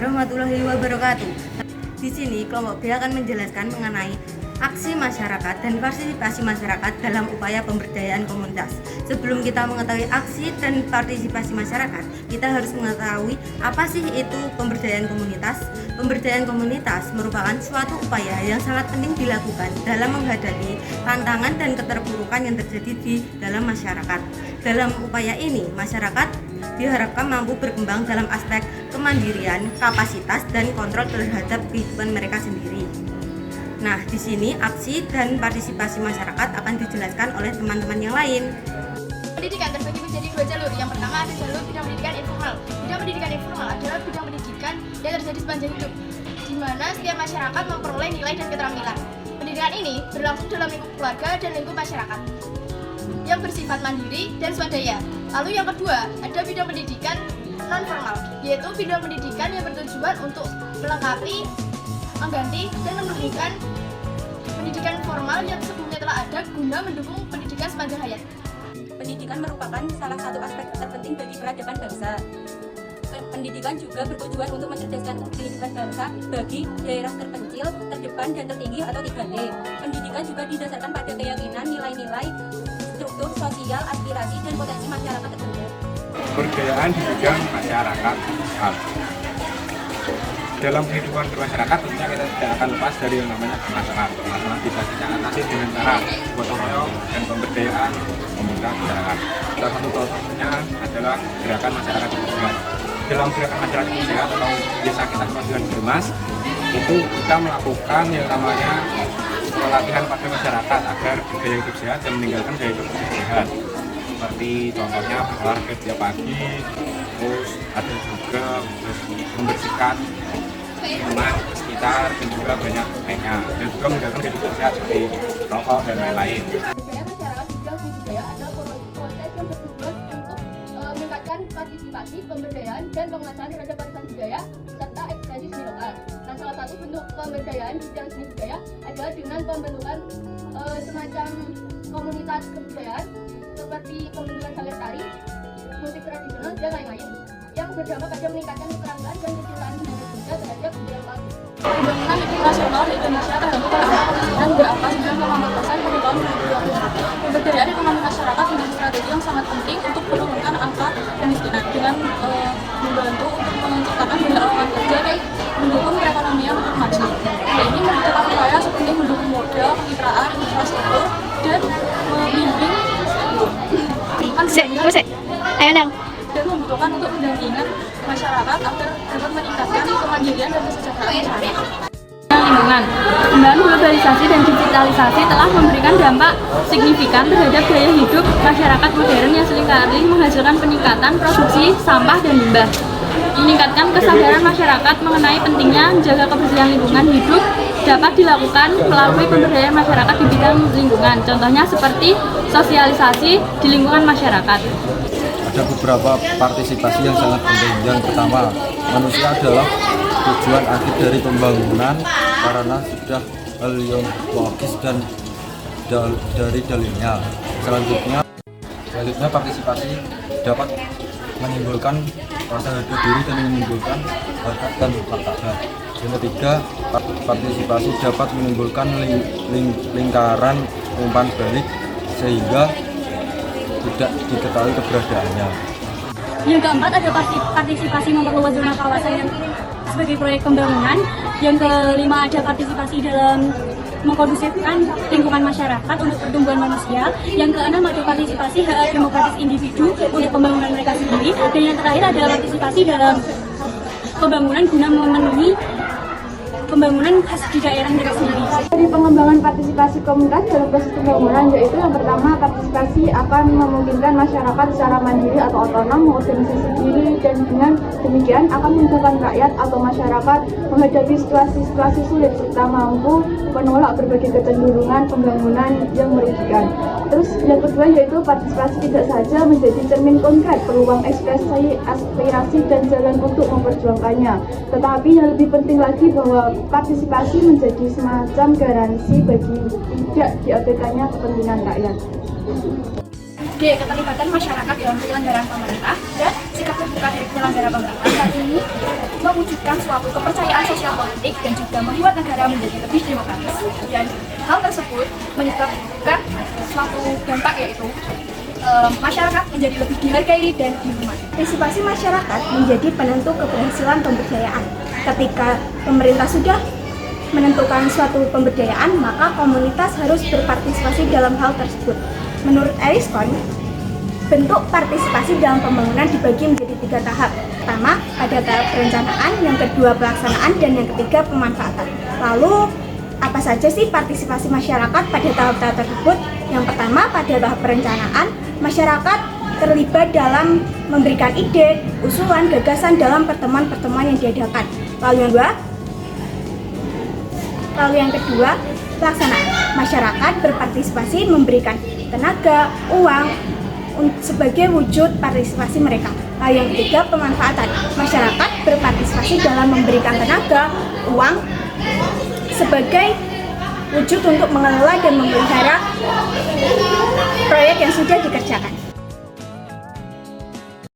warahmatullahi wabarakatuh. Di sini kelompok B akan menjelaskan mengenai aksi masyarakat dan partisipasi masyarakat dalam upaya pemberdayaan komunitas. Sebelum kita mengetahui aksi dan partisipasi masyarakat, kita harus mengetahui apa sih itu pemberdayaan komunitas. Pemberdayaan komunitas merupakan suatu upaya yang sangat penting dilakukan dalam menghadapi tantangan dan keterpurukan yang terjadi di dalam masyarakat. Dalam upaya ini, masyarakat diharapkan mampu berkembang dalam aspek kemandirian, kapasitas, dan kontrol terhadap kehidupan mereka sendiri. Nah, di sini aksi dan partisipasi masyarakat akan dijelaskan oleh teman-teman yang lain. Pendidikan terbagi menjadi dua jalur. Yang pertama ada jalur bidang pendidikan informal. Bidang pendidikan informal adalah bidang pendidikan yang terjadi sepanjang hidup, di mana setiap masyarakat memperoleh nilai dan keterampilan. Pendidikan ini berlangsung dalam lingkup keluarga dan lingkup masyarakat yang bersifat mandiri dan swadaya. Lalu yang kedua, ada bidang pendidikan non formal, yaitu bidang pendidikan yang bertujuan untuk melengkapi, mengganti, dan menumbuhkan pendidikan formal yang sebelumnya telah ada guna mendukung pendidikan sepanjang hayat. Pendidikan merupakan salah satu aspek terpenting bagi peradaban bangsa. Pendidikan juga bertujuan untuk mencerdaskan kehidupan bangsa bagi daerah terpencil, terdepan, dan tertinggi atau 3D. Pendidikan juga didasarkan pada keyakinan, nilai-nilai, struktur sosial, aspirasi, dan potensi masyarakat tertentu. Pemberdayaan di bidang masyarakat sosial. Dalam kehidupan bermasyarakat tentunya kita tidak akan lepas dari yang namanya permasalahan. Permasalahan bisa kita atasi dengan cara gotong royong dan pemberdayaan pemuda masyarakat. Salah satu contohnya adalah gerakan masyarakat sehat. Dalam gerakan masyarakat sehat atau biasa kita sebut dengan Germas, itu kita melakukan yang namanya pelatihan pada masyarakat agar gaya hidup sehat dan meninggalkan gaya hidup sehat. Seperti contohnya olahraga tiap pagi, terus ada juga membersihkan rumah sekitar dan juga banyak lainnya, dan juga meninggalkan gaya hidup sehat seperti rokok dan lain-lain. Budaya masyarakat di bidang budaya adalah proses yang bertujuan untuk meningkatkan partisipasi, pemberdayaan, dan penguasaan terhadap warisan budaya serta ekspresi seni lokal. Nah, salah satu bentuk pemberdayaan di bidang seni budaya adalah dengan pembentukan semacam komunitas kebudayaan seperti pembentukan sanggar tari, musik tradisional, dan lain-lain yang berdampak pada meningkatkan keterampilan dan kecintaan budaya terhadap budaya lokal. Pembangunan nasional di Indonesia terhadap dan berangka 9,4% pada tahun 2020. Pemberdayaan ekonomi masyarakat menjadi strategi yang sangat penting untuk menurunkan angka kemiskinan dengan membantu untuk menciptakan banyak lapangan kerja dan mendukung perekonomian untuk maju. Hal ini membutuhkan upaya seperti mendukung modal, kemitraan, infrastruktur, dan membimbing dan membutuhkan untuk pendampingan masyarakat agar dapat meningkatkan kemandirian dan kesejahteraan masyarakat. Lingkungan. Pembangunan globalisasi dan digitalisasi telah memberikan dampak signifikan terhadap gaya hidup masyarakat modern yang seringkali menghasilkan peningkatan produksi sampah dan limbah. Meningkatkan kesadaran masyarakat mengenai pentingnya menjaga kebersihan lingkungan hidup dapat dilakukan melalui pemberdayaan masyarakat di bidang lingkungan. Contohnya seperti sosialisasi di lingkungan masyarakat. Ada beberapa partisipasi yang sangat penting. Yang pertama, manusia adalah tujuan akhir dari pembangunan karena sudah hal yang logis dan dari dalilnya. Selanjutnya partisipasi dapat menimbulkan rasa harga diri dan menimbulkan harkat dan martabat. Yang ketiga, partisipasi dapat menimbulkan lingkaran umpan balik sehingga tidak diketahui keberadaannya. Yang keempat ada partisipasi memperluas zona kawasan yang sebagai proyek pembangunan. Yang kelima ada partisipasi dalam mengkondusifkan lingkungan masyarakat untuk pertumbuhan manusia. Yang keenam ada partisipasi hak demokratis individu untuk pembangunan mereka sendiri. Dan yang terakhir adalah partisipasi dalam pembangunan guna memenuhi pembangunan khas di daerah mereka sendiri. Dari pengembangan partisipasi komunitas dalam proses pembangunan, yaitu yang pertama, partisipasi akan memungkinkan masyarakat secara mandiri atau otonom mengorganisasi diri, dan dengan demikian akan memudahkan rakyat atau masyarakat menghadapi situasi-situasi sulit serta mampu menolak berbagai kecenderungan pembangunan yang merugikan. Terus yang kedua yaitu partisipasi tidak saja menjadi cermin konkret peluang ekspresi aspirasi dan jalan untuk memperjuangkannya, tetapi yang lebih penting lagi bahwa partisipasi menjadi semacam garansi bagi tidak diabaikannya kepentingan rakyat. D. Keterlibatan masyarakat dalam penyelenggaraan pemerintah. Dan C. sikap terbuka dari penyelenggara pemerintahan ini mewujudkan suatu kepercayaan sosial politik dan juga membuat negara menjadi lebih demokratis. Dan hal tersebut menyebabkan suatu dampak, yaitu masyarakat menjadi lebih dihargai dan dihormati. Partisipasi masyarakat menjadi penentu keberhasilan pemberdayaan. Ketika pemerintah sudah menentukan suatu pemberdayaan, maka komunitas harus berpartisipasi dalam hal tersebut. Menurut Erickson, bentuk partisipasi dalam pembangunan dibagi menjadi 3 tahap. Pertama, pada tahap perencanaan, yang kedua pelaksanaan, dan yang ketiga pemanfaatan. Lalu, apa saja sih partisipasi masyarakat pada tahap-tahap tersebut? Yang pertama, pada tahap perencanaan, masyarakat terlibat dalam memberikan ide, usulan, gagasan dalam pertemuan-pertemuan yang diadakan. Lalu yang kedua, pelaksanaan. Masyarakat berpartisipasi memberikan tenaga, uang, sebagai wujud partisipasi mereka. Lalu yang ketiga, pemanfaatan. Masyarakat berpartisipasi dalam memberikan tenaga, uang, sebagai wujud untuk mengelola dan memelihara proyek yang sudah dikerjakan.